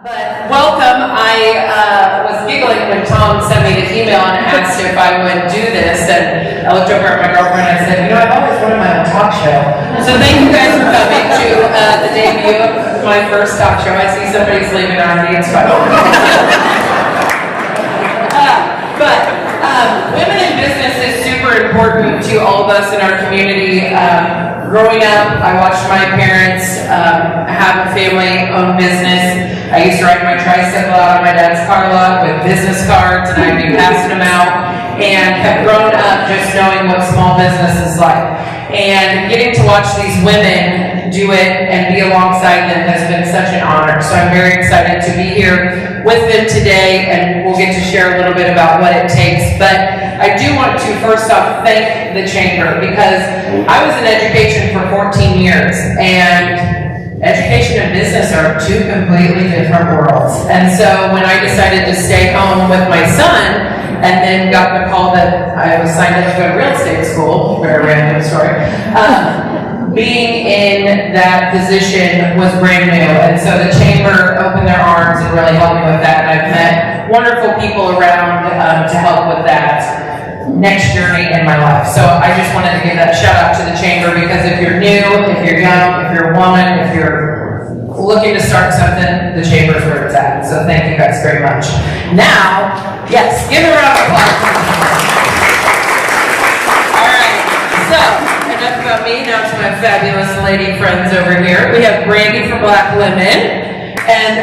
But welcome. I was giggling when Tom sent me the email and asked if I would do this, and I looked over at my girlfriend and I said, I've always wanted my own talk show. So thank you guys for coming to the debut of my first talk show. I see somebody's leaving already. It's fine. Women in business is super important to all of us in our community. Growing up, I watched my parents have a family-owned business. I used to ride my tricycle out on my dad's car lot with business cards, and I'd be passing them out, and have grown up just knowing what small business is like. And getting to watch these women do it and be alongside them has been such an honor. So I'm very excited to be here with them today, and we'll get to share a little bit about what it takes. But I do want to first off thank the Chamber, because I was in education for 14 years, and education and business are two completely different worlds. And so when I decided to stay home with my son, and then got the call that I was signed up to go to real estate school, very random story, being in that position was brand new. And so the Chamber opened their arms and really helped me with that. And I've met wonderful people around to help with that next journey in my life. So I just wanted to give that shout out to the Chamber, because if you're new, if you're young, if you're a woman, if you're looking to start something, the Chamber's where it's at. So thank you guys very much. Now, yes, give a round of applause. All right, so enough about me, now to my fabulous lady friends over here. We have Brandy from Black Lemon, and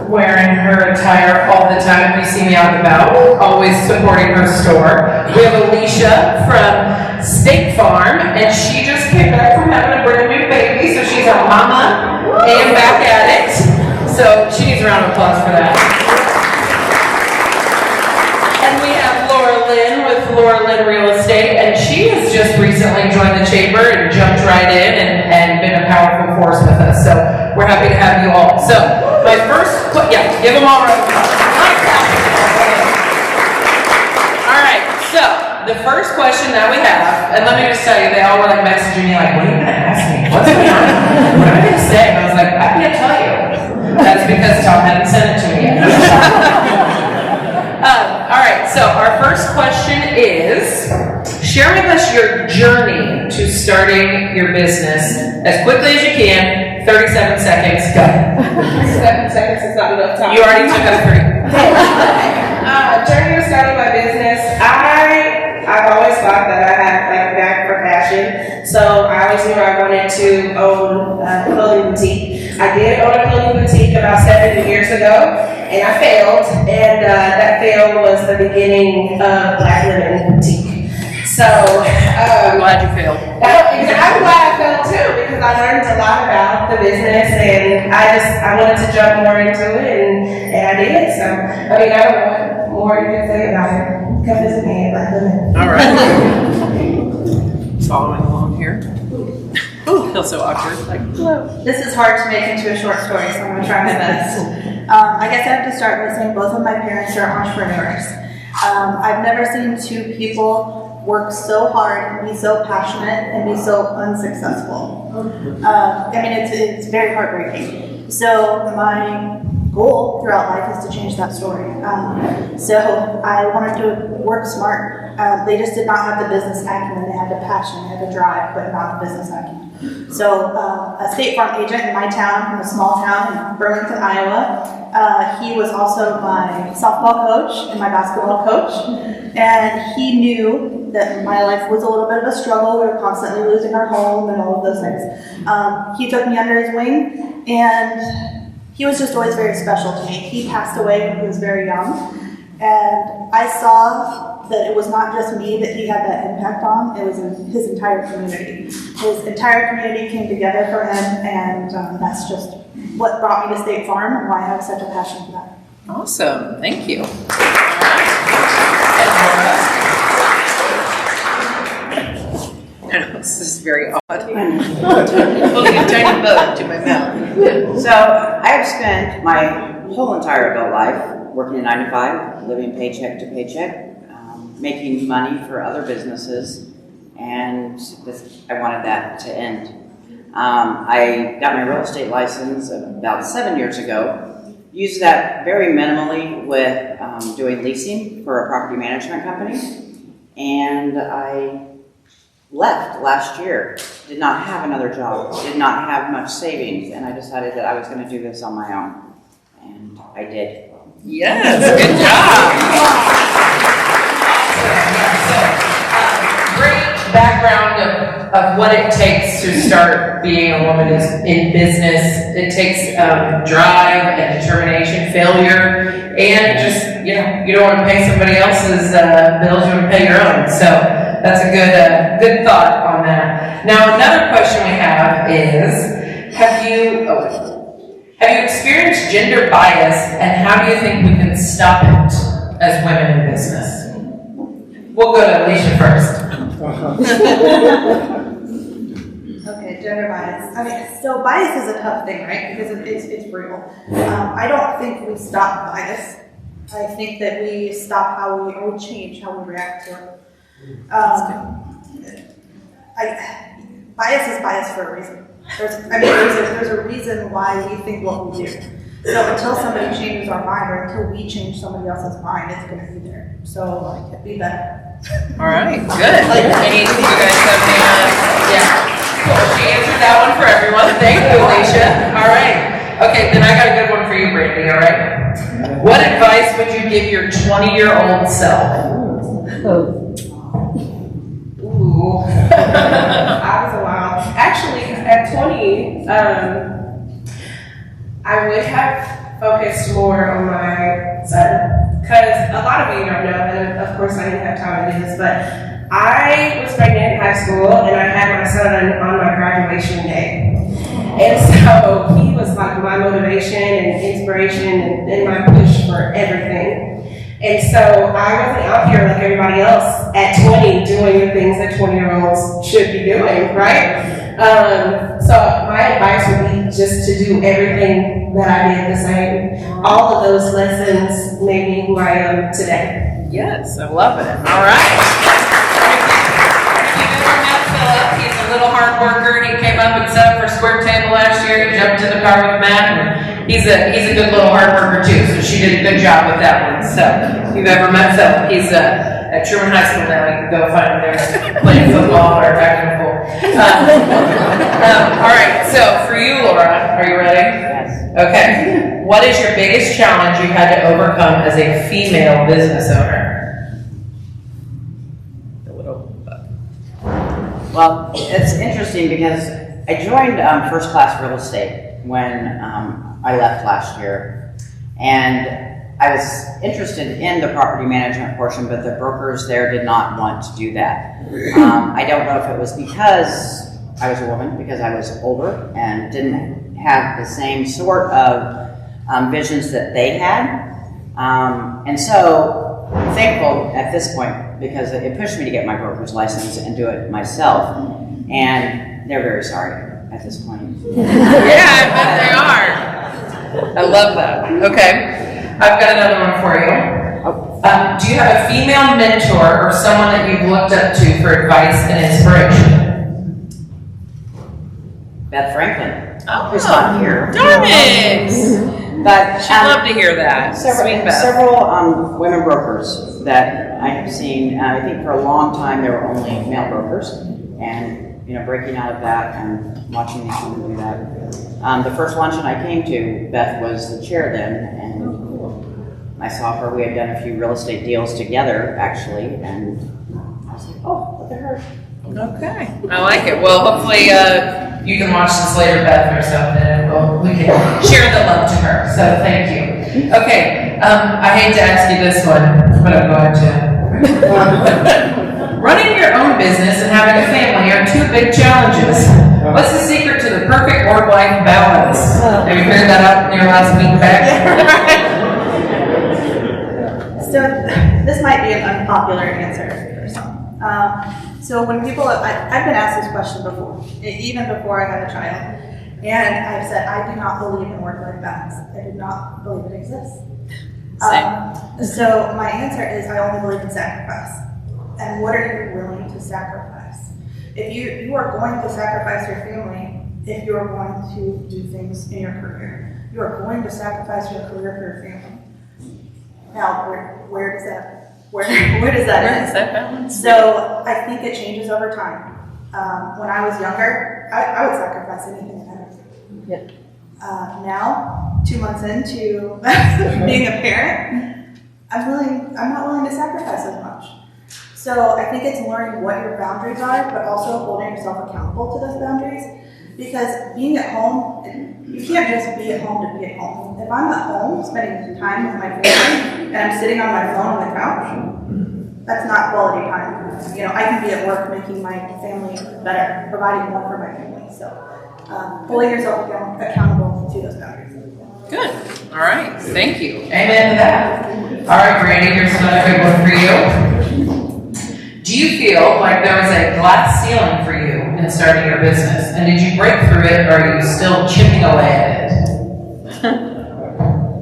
wearing her attire all the time. You see me out and about, always supporting her store. We have Alicia from State Farm, and she just came back from having a brand new baby, so she's a mama and back at it. So she needs a round of applause for that. And we have Laura Lynn with Laura Lynn Real Estate, and she has just recently joined the Chamber and jumped right in and been a powerful force with us. So we're happy to have you all. So my first, give them all a round of applause. All right, so the first question that we have, and let me just tell you, they all were like messaging me like, what are you going to ask me? What's going on? What am I going to say? And I was like, I can't tell you. That's because Tom hadn't sent it to me yet. All right, so our first question is, share with us your journey to starting your business as quickly as you can. 37 seconds, go. 7 seconds is not enough time. You already took up 3. Journey to starting my business, I've always thought that I had like a knack for fashion. So I always knew I wanted to own a clothing boutique. I did own a clothing boutique about 7 years ago, and I failed. And that fail was the beginning of Black Lemon Boutique. So I'm glad you failed. I'm glad I failed too, because I learned a lot about the business, and I wanted to jump more into it, and I did. So I don't know what more you can say about it. Come visit me at Black Lemon. All right. Following along here. Oh, feels so awkward. Like, hello. This is hard to make into a short story, so I'm going to try my best. I guess I have to start by saying both of my parents are entrepreneurs. I've never seen two people work so hard and be so passionate and be so unsuccessful. It's very heartbreaking. So my goal throughout life is to change that story. So I wanted to work smart. They just did not have the business acumen. They had the passion, they had the drive, but not the business acumen. So a State Farm agent in my town, in a small town in Burlington, Iowa, he was also my softball coach and my basketball coach. And he knew that my life was a little bit of a struggle. We were constantly losing our home and all of those things. He took me under his wing, and he was just always very special to me. He passed away when he was very young, and I saw that it was not just me that he had that impact on, it was his entire community. His entire community came together for him, and that's just what brought me to State Farm and why I have such a passion for that. Awesome, thank you. This is very odd. Holding a tiny bug to my mouth. So I've spent my whole entire adult life working a 9 to 5, living paycheck to paycheck, making money for other businesses, and I wanted that to end. I got my real estate license about 7 years ago, used that very minimally with doing leasing for a property management company. And I left last year, did not have another job, did not have much savings, and I decided that I was going to do this on my own. And I did. Yes, good job. Great background of what it takes to start being a woman in business. It takes drive and determination, failure, and just, you don't want to pay somebody else's bills, you want to pay your own. So that's a good thought on that. Now, another question we have is, have you experienced gender bias, and how do you think we can stop it as women in business? We'll go to Alicia first. Okay, gender bias. I mean, so bias is a tough thing, right? Because it's real. I don't think we stop bias. I think that we stop how we change how we react to it. Bias is bias for a reason. There's a reason why we think what we do. So until somebody changes our mind, or until we change somebody else's mind, it's going to be there. So be better. All right, good. Any, you guys have any, yeah. Cool, she answered that one for everyone. Thank you, Alicia. All right. Okay, then I got a good one for you, Brandy, all right? What advice would you give your 20-year-old self? Ooh. I was a while. Actually, at 20, I would have focused more on my son. Because a lot of you don't know, and of course I didn't have time to do this, but I was pregnant in high school and I had my son on my graduation day. And so he was like my motivation and inspiration and my push for everything. And so I wasn't out here like everybody else at 20 doing the things that 20-year-olds should be doing, right? So my advice would be just to do everything that I did the same. All of those lessons made me who I am today. Yes, I love it. All right. You never met Philip. He's a little hard worker. He came up and set up for Square Table last year. He jumped in the car with Matt. And he's a good little hard worker too. So she did a good job with that one. So if you've ever met Philip, he's at Truman High School now. You can go find him there playing football or back in the pool. All right. So for you, Laura, are you ready? Yes. Okay. What is your biggest challenge you had to overcome as a female business owner? Well, it's interesting because I joined First Class Real Estate when I left last year, and I was interested in the property management portion, but the brokers there did not want to do that. I don't know if it was because I was a woman, because I was older and didn't have the same sort of visions that they had. And so I'm thankful at this point because it pushed me to get my broker's license and do it myself. And they're very sorry at this point. Yeah, I bet they are. I love that. Okay. I've got another one for you. Do you have a female mentor or someone that you've looked up to for advice and inspiration? Beth Franklin, Oh, who's not here. darn it! But She'd love to hear that. Sweet Beth. several women brokers that I have seen. I think for a long time there were only male brokers, and breaking out of that and watching these women do that. The first luncheon I came to, Beth was the chair then, and I saw her. We had done a few real estate deals together, actually, and I was like, oh, look at her. Okay, I like it. Well, hopefully you can watch this later, Beth, or something, and we can share the love to her. So thank you. Okay, I hate to ask you this one, but I'm going to. Running your own business and having a family are two big challenges. What's the secret to the perfect work-life balance? Have you figured that out in your last week back? So this might be an unpopular answer for some. So when people, I've been asked this question before, even before I had a child, and I've said I do not believe in work-life balance. I do not believe it exists. So my answer is I only believe in sacrifice. And what are you willing to sacrifice? If you are going to sacrifice your family, if you are going to do things in your career, you you're going to sacrifice your career for your family. Now, where does that end? Where is that balance? So I think it changes over time. When I was younger, I would sacrifice anything and everything. Yeah. Now, 2 months into being a parent, I'm not willing to sacrifice as much. So I think it's learning what your boundaries are, but also holding yourself accountable to those boundaries. Because being at home, you can't just be at home to be at home. If I'm at home spending time with my family and I'm sitting on my phone on the couch, that's not quality time. You know, I can be at work making my family better, providing more for my family. So holding yourself accountable to those boundaries. Good. All right. Thank you. Amen to that. All right, Brandy, here's another good one for you. Do you feel like there was a glass ceiling for you in starting your business? And did you break through it, or are you still chipping away at it?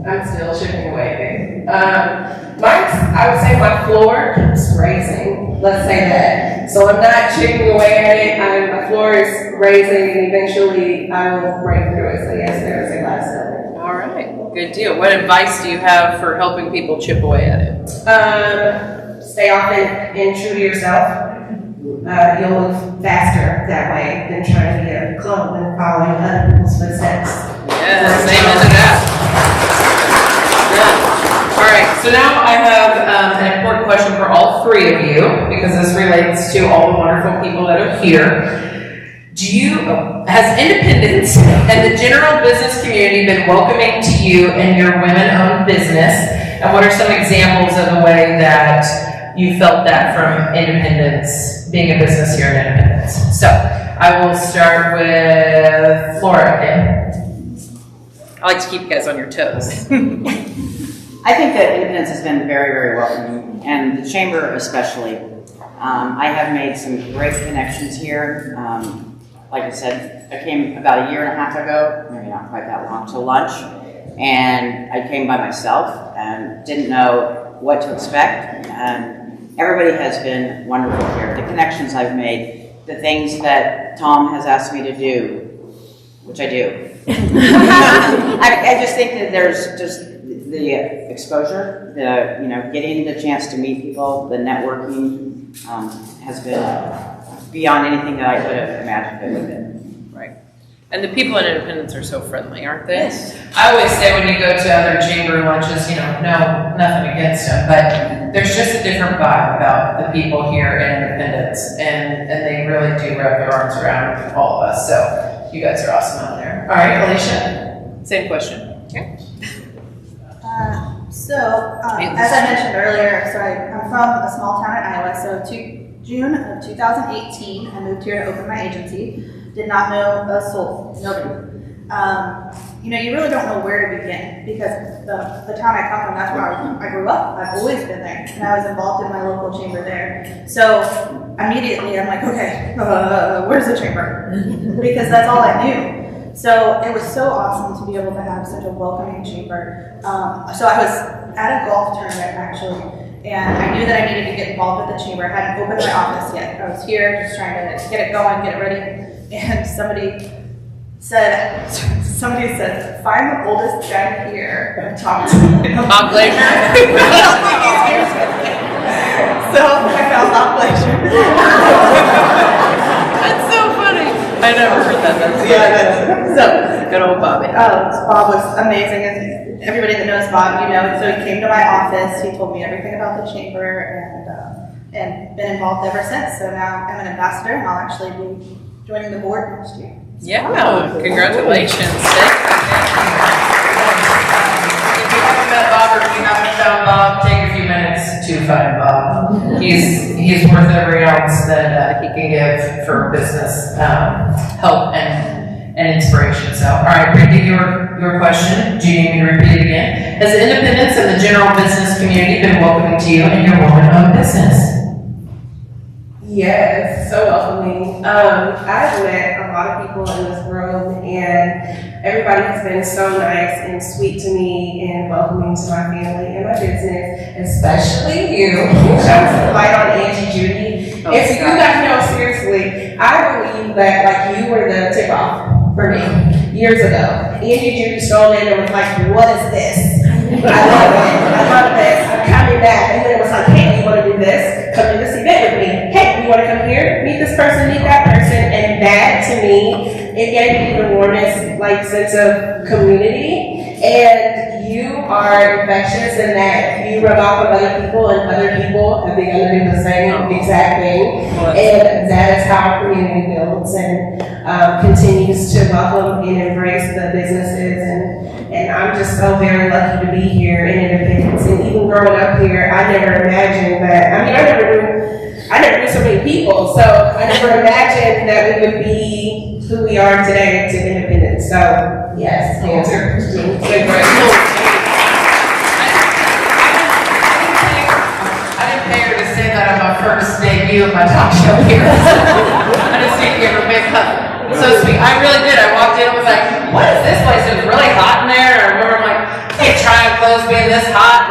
I'm still chipping away at it. I would say my floor keeps raising. Let's say that. So I'm not chipping away at it. My floor is raising, and eventually I will break through it. So yes, there is a glass ceiling. All right. Good deal. What advice do you have for helping people chip away at it? Stay authentic and true to yourself. You'll move faster that way than trying to be a clone and following other people's footsteps. Yes, amen to that. Good. All right, so now I have an important question for all three of you, because this relates to all the wonderful people that are here. Has independence and the general business community been welcoming to you and your women-owned business? And what are some examples of the way that you felt that from Independence, being a business here in Independence? So I will start with Flora again. I like to keep you guys on your toes. I think that Independence has been very, very welcoming, and the Chamber especially. I have made some great connections here. Like I said, I came about 1.5 years ago, maybe not quite that long, to lunch, and I came by myself and didn't know what to expect. And everybody has been wonderful here. The connections I've made, the things that Tom has asked me to do, which I do. I just think that there's just the exposure, getting the chance to meet people, the networking has been beyond anything that I could have imagined it would have been. Right. And the people in Independence are so friendly, aren't they? Yes. I always say when you go to other chamber lunches, no, nothing against them, but there's just a different vibe about the people here in Independence, and they really do wrap their arms around all of us. So you guys are awesome out there. All right, Alicia, same question. Yeah. As I mentioned earlier, I'm from a small town in Iowa, so June of 2018, I moved here to open my agency. Did not know a soul, nobody. You really don't know where to begin, because the town I come from, that's where I grew up. I've always been there, and I was involved in my local chamber there. So immediately I'm like, okay, where's the chamber? Because that's all I knew. So it was so awesome to be able to have such a welcoming chamber. So I was at a golf tournament actually, and I knew that I needed to get involved with the chamber. I hadn't opened my office yet. I was here just trying to get it going, get it ready. And somebody said, find the oldest guy here and talk to him. Bob Glacier? So I found Bob Glacier. That's so funny. I never heard that. So good old Bobby. Bob was amazing, and everybody that knows Bob, so he came to my office, he told me everything about the chamber, and been involved ever since. So now I'm an ambassador, and I'll actually be joining the board next year. Yeah, congratulations. If you haven't met Bob, or if you haven't found Bob, take a few minutes to find Bob. He's worth every ounce that he can give for business help and inspiration. So, all right, Brandy, your question. Do you need me to repeat it again? Has Independence and the general business community been welcoming to you and your woman-owned business? Yes, so welcoming. I've met a lot of people in this room, and everybody has been so nice and sweet to me and welcoming to my family and my business, especially you. Shout out to the light on Angie Judy. If you got seriously, I believe that you were the tip off. for me years ago. Angie Judy strolled in and was like, "What is this? I love it. I love this. I'm coming back." And then it was like, "Hey, you want to do this? Come to this event with me. Hey, you want to come here? Meet this person, meet that person." And that, to me, it gave me the warmest, like, sense of community. And you are infectious in that you rub off on other people, and other people have begun to do the same exact thing. And that is how community builds and continues to welcome and embrace the businesses. And I'm just so very lucky to be here in Independence. And even growing up here, I never imagined that. I mean, I never knew so many people, so I never imagined that we would be who we are today to Independence. So, yes, answer. Christine. Good, great. I didn't pay her to say that on my first debut of my talk show here. I just need to give her a big hug. So sweet. I really did. I walked in and was like, "What is this place?" It was really hot in there. And I remember I'm like, "Hey, trying clothes being this hot,"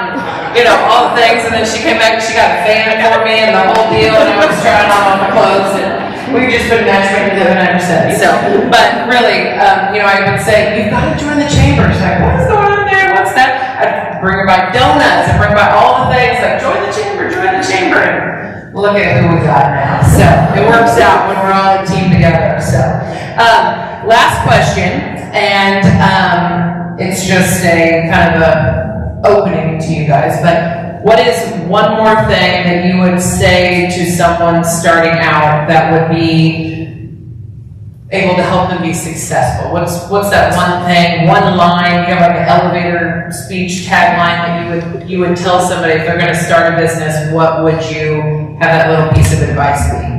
and all the things. And then she came back and she got a fan for me and the whole deal. And I was trying on all my clothes. And we've just been matchmaking together ever since. So, but really, I would say, "You've got to join the chamber." She's like, "What's going on there? What's that?" I'd bring her by donuts and bring her by all the things. Like, join the chamber, join the chamber. And look at who we got now. So it works out when we're all a team together. So last question, and it's just a kind of a opening to you guys, but what is one more thing that you would say to someone starting out that would be able to help them be successful? What's that one thing, one line? You have like an elevator speech tagline that you would tell somebody if they're going to start a business. What would you have that little piece of advice be?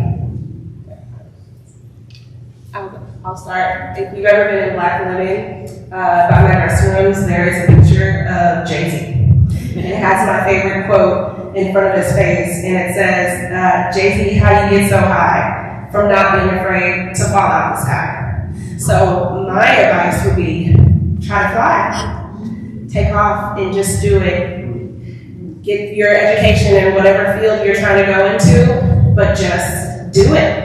I'll start. If you've ever been in Black Living, by my dressing rooms, there is a picture of Jay-Z. And it has my favorite quote in front of his face, and it says, "Jay-Z, how do you get so high? From not being afraid to fall out of the sky." So my advice would be, try to fly. Take off and just do it. Get your education in whatever field you're trying to go into, but just do it.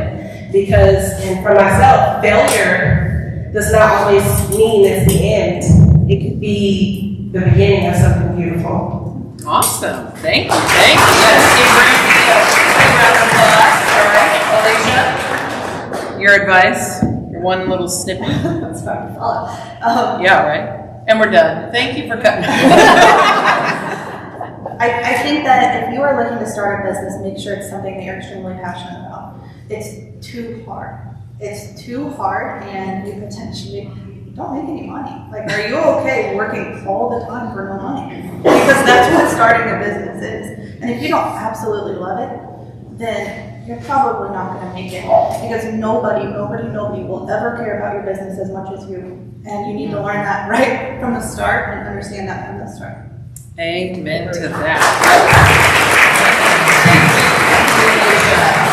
Because, and for myself, failure does not always mean it's the end. It could be the beginning of something beautiful. Awesome. Thank you. Thank you. Yes, give round of applause. All right, Alicia, your advice, your one little snippet. That's hard to follow. Yeah, right. And we're done. Thank you for coming. I think that if you are looking to start a business, make sure it's something that you're extremely passionate about. It's too hard. It's too hard, and you potentially don't make any money. Like, are you okay working all the time for no money? Because that's what starting a business is. And if you don't absolutely love it, then you're probably not going to make it. Because nobody will ever care about your business as much as you. And you need to learn that right from the start and understand that from the start. Amen to that.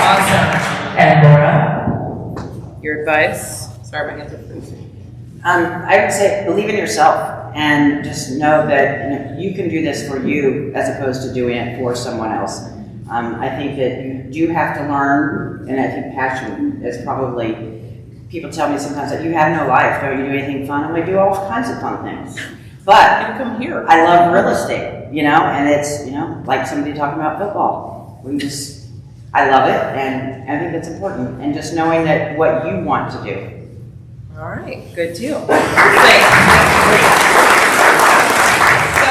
Awesome. And Laura, your advice? Sorry, my hands are freezing. I would say believe in yourself and just know that you can do this for you as opposed to doing it for someone else. I think that you do have to learn, and I think passion is probably, people tell me sometimes that you have no life, don't you do anything fun? I'm like, do all kinds of fun things. But come here. I love real estate, and it's, like somebody talking about football. I love it, and I think that's important. And just knowing that what you want to do. All right, good deal. Thanks. So,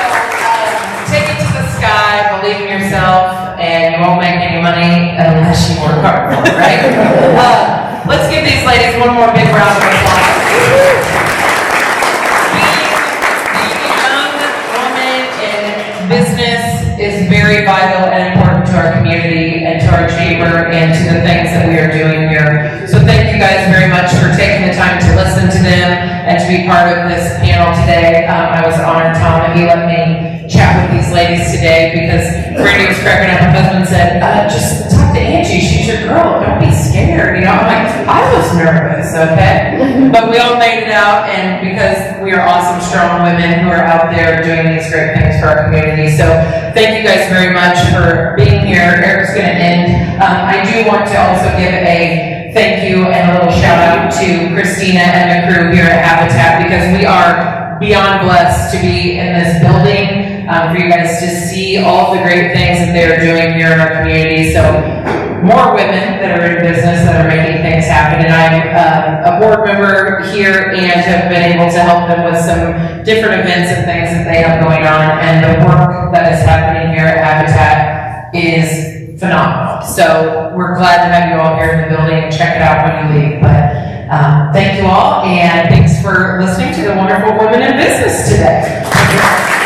take it to the sky, believe in yourself, and you won't make any money unless you work hard for it, right? Let's give these ladies one more big round of applause. Being a young woman in business is very vital and important to our community and to our chamber and to the things that we are doing here. So thank you guys very much for taking the time to listen to them and to be part of this panel today. I was honored, Tom, that he let me chat with these ladies today because Brandy was cracking up. My husband said, just talk to Angie, she's your girl, don't be scared. I'm like, I was nervous, okay? But we all made it out, and because we are awesome, strong women who are out there doing these great things for our community. So thank you guys very much for being here. Eric's going to end. I do want to also give a thank you and a little shout out to Christina and the crew here at Habitat, because we are beyond blessed to be in this building, for you guys to see all of the great things that they're doing here in our community. So more women that are in business that are making things happen, and I'm a board member here and have been able to help them with some different events and things that they have going on, and the work that is happening here at Habitat is phenomenal. So we're glad to have you all here in the building, and check it out when you leave. But thank you all, and thanks for listening to the wonderful women in business today.